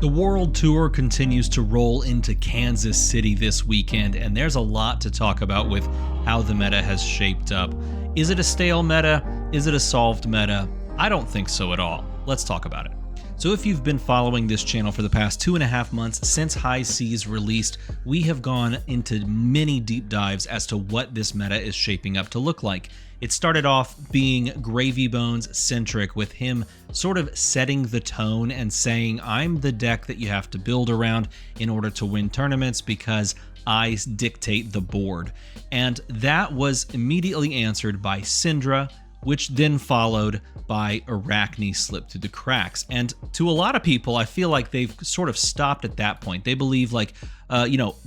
The World Tour continues to roll into Kansas City this weekend, and there's a lot to talk about with how the meta has shaped up. Is it a stale meta? Is it a solved meta? I don't think so at all. Let's talk about it. So if you've been following this channel for the past 2.5 months since High Seas released, we have gone into many deep dives as to what this meta is shaping up to look like. It started off being Gravy Bones centric, with him sort of setting the tone and saying, I'm the deck that you have to build around in order to win tournaments because I dictate the board. And that was immediately answered by Syndra, which then followed by Arachne slipped through the cracks. And to a lot of people, I feel like they've sort of stopped at that point. They believe like,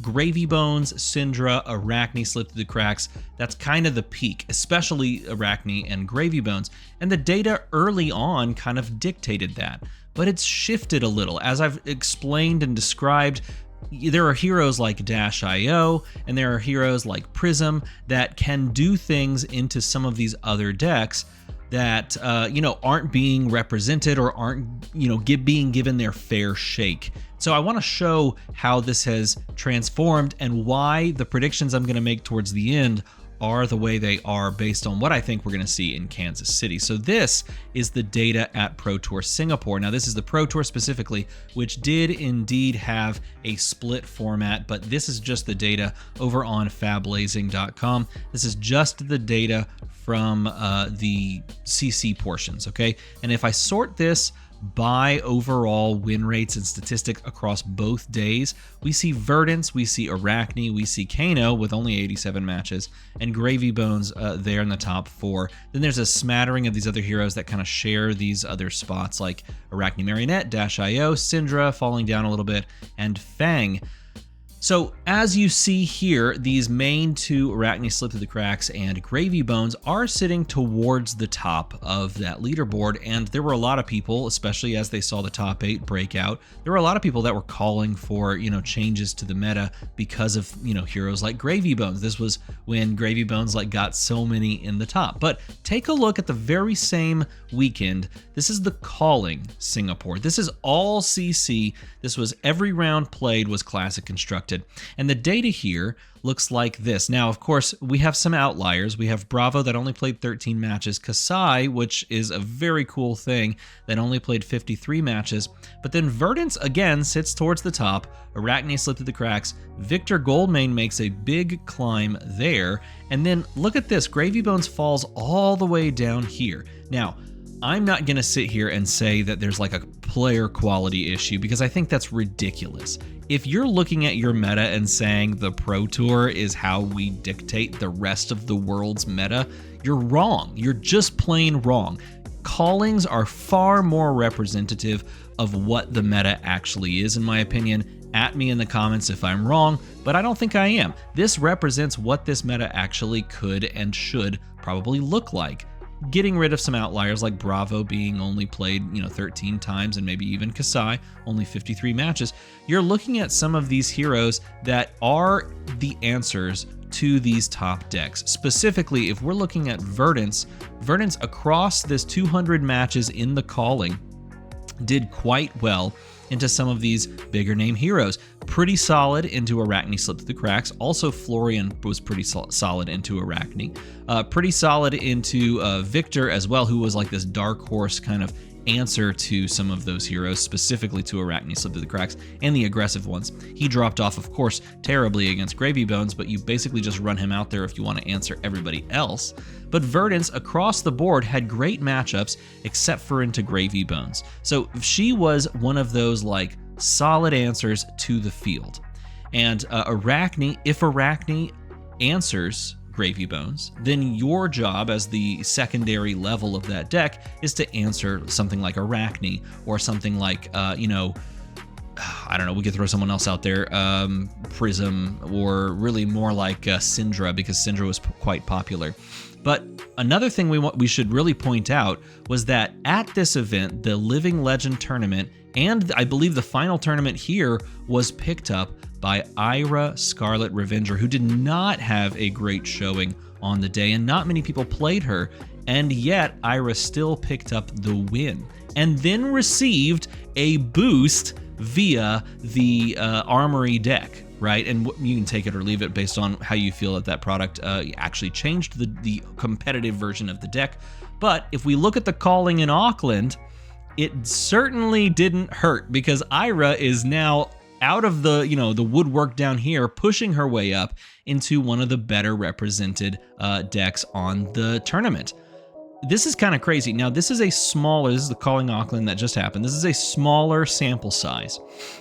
Gravy Bones, Syndra, Arachne slipped through the cracks. That's kind of the peak, especially Arachne and Gravy Bones. And the data early on kind of dictated that. But it's shifted a little. As I've explained and described, there are heroes like Dash.io and there are heroes like Prism that can do things into some of these other decks that aren't being represented or aren't being given their fair shake. So I want to show how this has transformed and why the predictions I'm going to make towards the end are the way they are based on what I think we're going to see in Kansas City. So this is the data at Pro Tour Singapore. Now this is the Pro Tour specifically, which did indeed have a split format, but this is just the data over on fablazing.com. This is just the data from the CC portions, okay? And if I sort this by overall win rates and statistics across both days, we see Verdance, we see Arachne, we see Kano with only 87 matches, and Gravy Bones there in the top 4. Then there's a smattering of these other heroes that kind of share these other spots, like Arachne Marionette, Dash.io, Syndra falling down a little bit, and Fang. So as you see here, these main two, Arachne Slip Through the Cracks and Gravy Bones, are sitting towards the top of that leaderboard. And there were a lot of people, especially as they saw the top 8 break out, there were a lot of people that were calling for, changes to the meta because of, heroes like Gravy Bones. This was when Gravy Bones got so many in the top. But take a look at the very same weekend. This is the Calling Singapore. This is all CC. This was every round played was Classic constructed. And the data here looks like this. Now, of course, we have some outliers. We have Bravo that only played 13 matches, Kasai, which is a very cool thing, that only played 53 matches. But then Verdance again sits towards the top. Arachne slipped through the cracks. Victor Goldmane makes a big climb there. And then look at this. Gravy Bones falls all the way down here. Now, I'm not going to sit here and say that there's like a player quality issue because I think that's ridiculous. If you're looking at your meta and saying the Pro Tour is how we dictate the rest of the world's meta, you're wrong. You're just plain wrong. Callings are far more representative of what the meta actually is, in my opinion. At me in the comments if I'm wrong, but I don't think I am. This represents what this meta actually could and should probably look like. Getting rid of some outliers like Bravo being only played 13 times, and maybe even Kasai only 53 matches, you're looking at some of these heroes that are the answers to these top decks. Specifically, if we're looking at Verdance across this 200 matches in the Calling did quite well into some of these bigger name heroes. Pretty solid into Arachne Slipped Through the Cracks. Also, Florian was pretty solid into Arachne. Pretty solid into Victor as well, who was like this dark horse kind of answer to some of those heroes, specifically to Arachne Slipped Through the Cracks and the aggressive ones. He dropped off, of course, terribly against Gravy Bones, but you basically just run him out there if you want to answer everybody else. But Verdance across the board had great matchups except for into Gravy Bones. So she was one of those like solid answers to the field. And Arachne, if Arachne answers Gravy Bones, then your job as the secondary level of that deck is to answer something like Arachne or something like, I don't know, we could throw someone else out there, Prism, or really more like Syndra, because Syndra was quite popular. But another thing we should really point out was that at this event, the Living Legend tournament, and I believe the final tournament here, was picked up by Ira Scarlet Revenger, who did not have a great showing on the day, and not many people played her, and yet Ira still picked up the win, and then received a boost via the Armory deck, right? And you can take it or leave it based on how you feel that that product actually changed the competitive version of the deck. But if we look at the calling in Auckland, it certainly didn't hurt, because Ira is now out of the, the woodwork down here, pushing her way up into one of the better represented decks on the tournament. This is kind of crazy. Now, this is the Calling Auckland that just happened. This is a smaller sample size,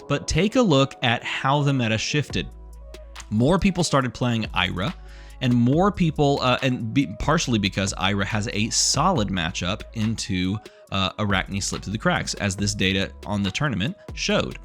but take a look at how the meta shifted. More people started playing Ira, and more people, partially because Ira has a solid matchup into Arachne Slip Through the Cracks, as this data on the tournament showed.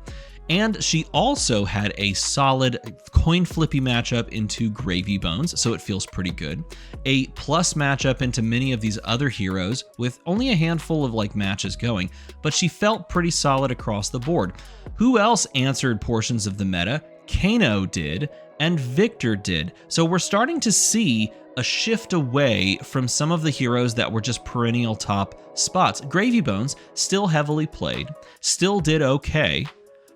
And she also had a solid coin flippy matchup into Gravy Bones, so it feels pretty good. A plus matchup into many of these other heroes with only a handful of matches going, but she felt pretty solid across the board. Who else answered portions of the meta? Kano did, and Victor did. So we're starting to see a shift away from some of the heroes that were just perennial top spots. Gravy Bones still heavily played, still did okay.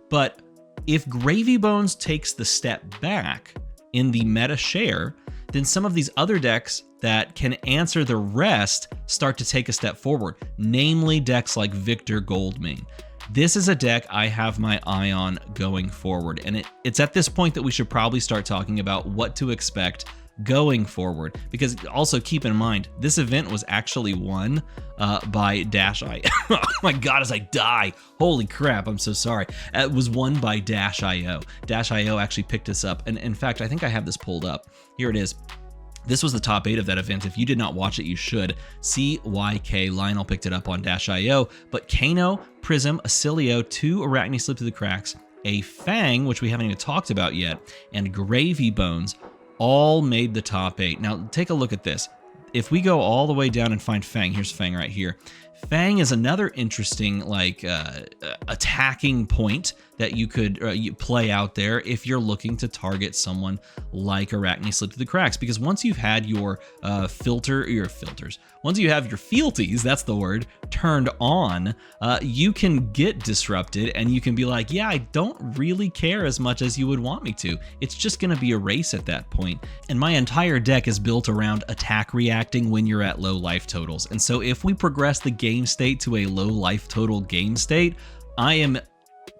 But if Gravy Bones takes the step back in the meta share, then some of these other decks that can answer the rest start to take a step forward, namely decks like Victor Goldmane. This is a deck I have my eye on going forward, and it's at this point that we should probably start talking about what to expect going forward, because also keep in mind, this event was actually won by Dash.io. Oh my god, as I die. Holy crap, I'm so sorry. It was won by Dash.io. Dash.io actually picked this up, and in fact, I think I have this pulled up. Here it is. This was the top 8 of that event. If you did not watch it, you should. CYK Lionel picked it up on Dash.io, but Kano, Prism, Acilio, 2 Arachne Slip Through the Cracks, a Fang, which we haven't even talked about yet, and Gravy Bones all made the top 8. Now, take a look at this. If we go all the way down and find Fang, here's Fang right here. Fang is another interesting attacking point that you could play out there if you're looking to target someone like Arachne Slip Through the Cracks, because once you've had your once you have your fealties, that's the word, turned on, you can get disrupted, and you can be like, yeah, I don't really care as much as you would want me to. It's just going to be a race at that point. And my entire deck is built around attack reacting when you're at low life totals. And so if we progress the game state to a low life total game state, I am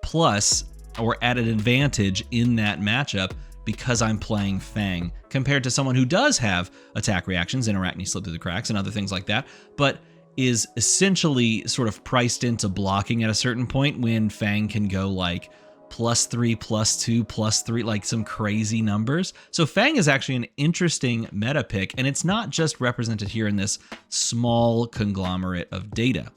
plus or at an advantage in that matchup because I'm playing Fang compared to someone who does have attack reactions and Arachne Slip Through the Cracks and other things like that, but is essentially sort of priced into blocking at a certain point when Fang can go like +3, +2, +3, like some crazy numbers. So Fang is actually an interesting meta pick, and it's not just represented here in this small conglomerate of data.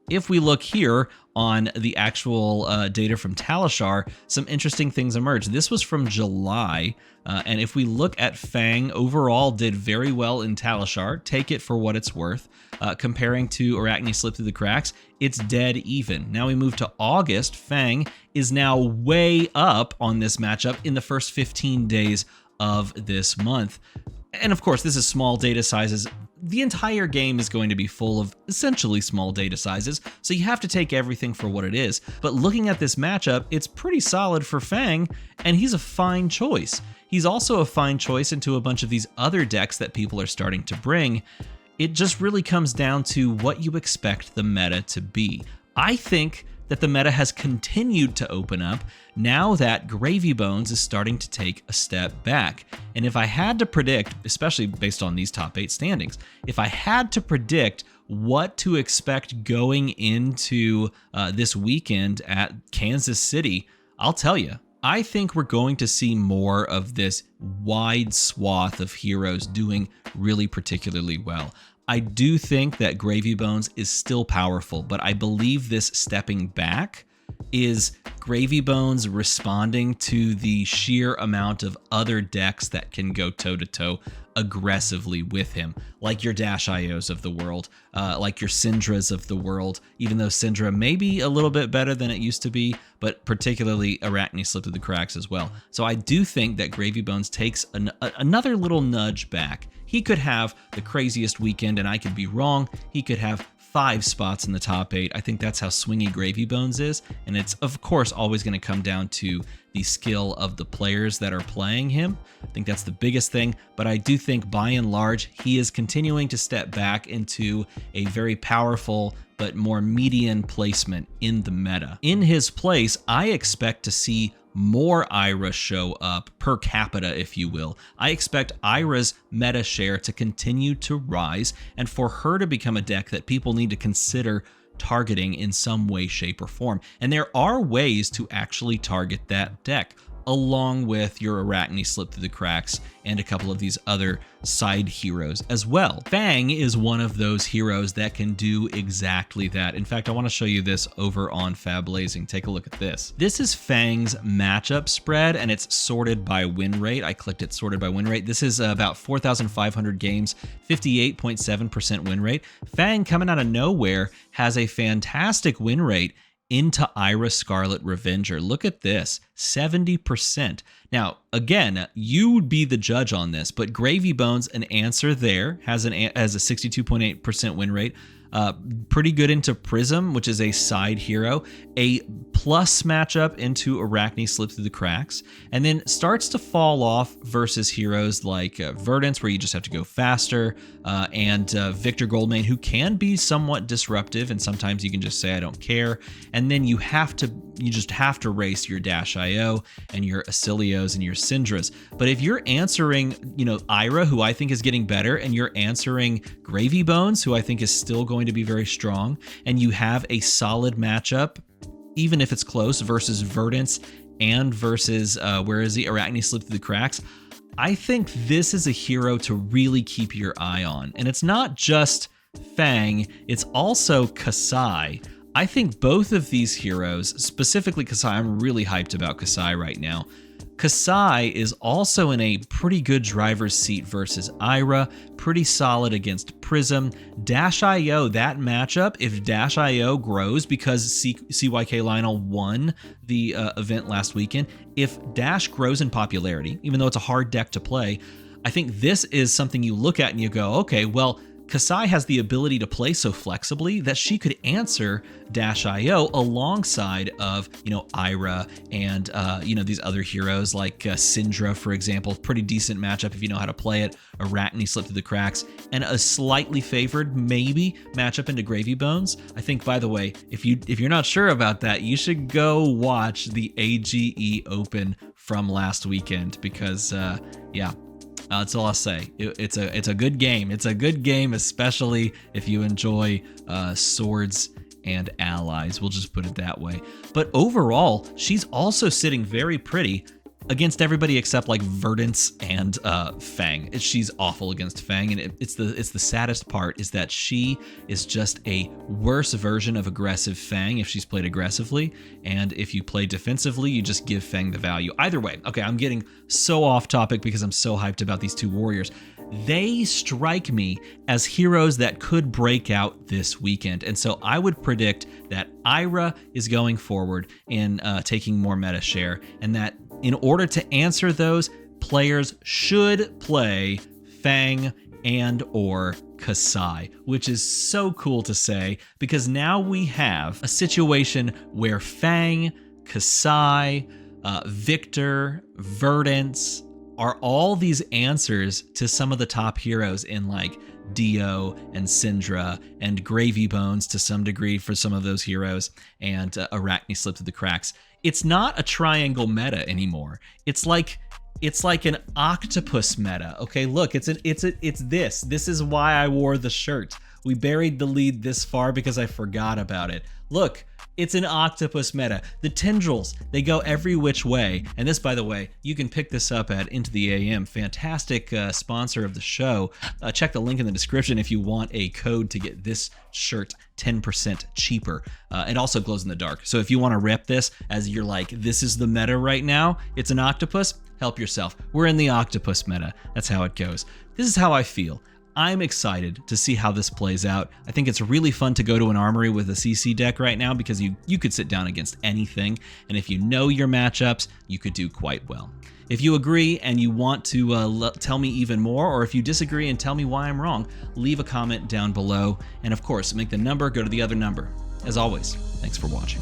If we look here on the actual data from Talishar, some interesting things emerge. This was from July, and if we look at Fang, overall did very well in Talishar. Take it for what it's worth. Comparing to Arachne Slip Through the Cracks, it's dead even. Now we move to August. Fang is now way up on this matchup in the first 15 days of this month. And of course, this is small data sizes. The entire game is going to be full of essentially small data sizes, so you have to take everything for what it is. But looking at this matchup, it's pretty solid for Fang, and he's a fine choice. He's also a fine choice into a bunch of these other decks that people are starting to bring. It just really comes down to what you expect the meta to be. I think that the meta has continued to open up now that Gravy Bones is starting to take a step back. And if I had to predict, especially based on these top 8 standings, if I had to predict what to expect going into this weekend at Kansas City, I'll tell you, I think we're going to see more of this wide swath of heroes doing really particularly well. I do think that Gravy Bones is still powerful, but I believe this stepping back is Gravy Bones responding to the sheer amount of other decks that can go toe-to-toe aggressively with him, like your Dash.ios of the world, like your Syndras of the world, even though Syndra may be a little bit better than it used to be, but particularly Arachne Slip Through the Cracks as well. So I do think that Gravy Bones takes another little nudge back. He could have the craziest weekend, and I could be wrong. He could have 5 spots in the top 8. I think that's how swingy Gravy Bones is, and it's of course always going to come down to the skill of the players that are playing him. I think that's the biggest thing, but I do think by and large he is continuing to step back into a very powerful but more median placement in the meta. In his place, I expect to see more Ira show up per capita, if you will. I expect Ira's meta share to continue to rise and for her to become a deck that people need to consider targeting in some way, shape, or form. And there are ways to actually target that deck, along with your Arachne Slip Through the Cracks and a couple of these other side heroes as well. Fang is one of those heroes that can do exactly that. In fact, I want to show you this over on Fab Blazing. Take a look at this. This is Fang's matchup spread, and it's sorted by win rate. I clicked it sorted by win rate. This is about 4,500 games, 58.7% win rate. Fang, coming out of nowhere, has a fantastic win rate into Ira Scarlet Revenger. Look at this, 70%. Now, again, you would be the judge on this, but Gravy Bones, an answer there, has a 62.8% win rate. Pretty good into Prism, which is a side hero, a plus matchup into Arachne Slip Through the Cracks, and then starts to fall off versus heroes like Verdance, where you just have to go faster, and Victor Goldmane, who can be somewhat disruptive, and sometimes you can just say, I don't care, and then you just have to race your Dash IO and your Acilios and your Syndras. But if you're answering, Ira, who I think is getting better, and you're answering Gravy Bones, who I think is still going to be very strong, and you have a solid matchup, even if it's close, versus Verdance and versus Arachne Slip Through the Cracks, I think this is a hero to really keep your eye on. And it's not just Fang, it's also Kasai. I think both of these heroes, specifically Kasai, I'm really hyped about Kasai right now. Kasai is also in a pretty good driver's seat versus Ira, pretty solid against Prism. Dash IO, that matchup, if Dash IO grows because CYK Lionel won the event last weekend, if Dash grows in popularity, even though it's a hard deck to play, I think this is something you look at and you go, okay, well, Kasai has the ability to play so flexibly that she could answer Dash IO alongside of, Ira and, these other heroes like Syndra, for example. Pretty decent matchup if you know how to play it. Arachne Slip Through the Cracks, and a slightly favored, maybe, matchup into Gravy Bones. I think, by the way, if you're not sure about that, you should go watch the AGE Open from last weekend because, that's all I'll say. It's a good game. It's a good game, especially if you enjoy swords and allies. We'll just put it that way. But overall, she's also sitting very pretty against everybody except like Verdance and Fang. She's awful against Fang, and it's the saddest part is that she is just a worse version of aggressive Fang if she's played aggressively, and if you play defensively, you just give Fang the value. Either way, okay, I'm getting so off topic because I'm so hyped about these two warriors. They strike me as heroes that could break out this weekend, and so I would predict that Ira is going forward in taking more meta share, and that in order to answer those, players should play Fang and or Kasai, which is so cool to say because now we have a situation where Fang, Kasai, Victor, Verdance are all these answers to some of the top heroes in like Dio and Syndra and Gravy Bones to some degree for some of those heroes, and Arachne Slip Through the Cracks. It's not a triangle meta anymore. It's like an octopus meta. Okay, look, it's this. This is why I wore the shirt. We buried the lead this far because I forgot about it. Look, it's an octopus meta. The tendrils, they go every which way. And this, by the way, you can pick this up at Into the AM. Fantastic sponsor of the show. Check the link in the description if you want a code to get this shirt 10% cheaper. It also glows in the dark. So if you want to rep this as you're like, this is the meta right now, it's an octopus, help yourself. We're in the octopus meta. That's how it goes. This is how I feel. I'm excited to see how this plays out. I think it's really fun to go to an armory with a CC deck right now because you could sit down against anything, and if you know your matchups, you could do quite well. If you agree and you want to tell me even more, or if you disagree and tell me why I'm wrong, leave a comment down below. And of course, make the number go to the other number. As always, thanks for watching.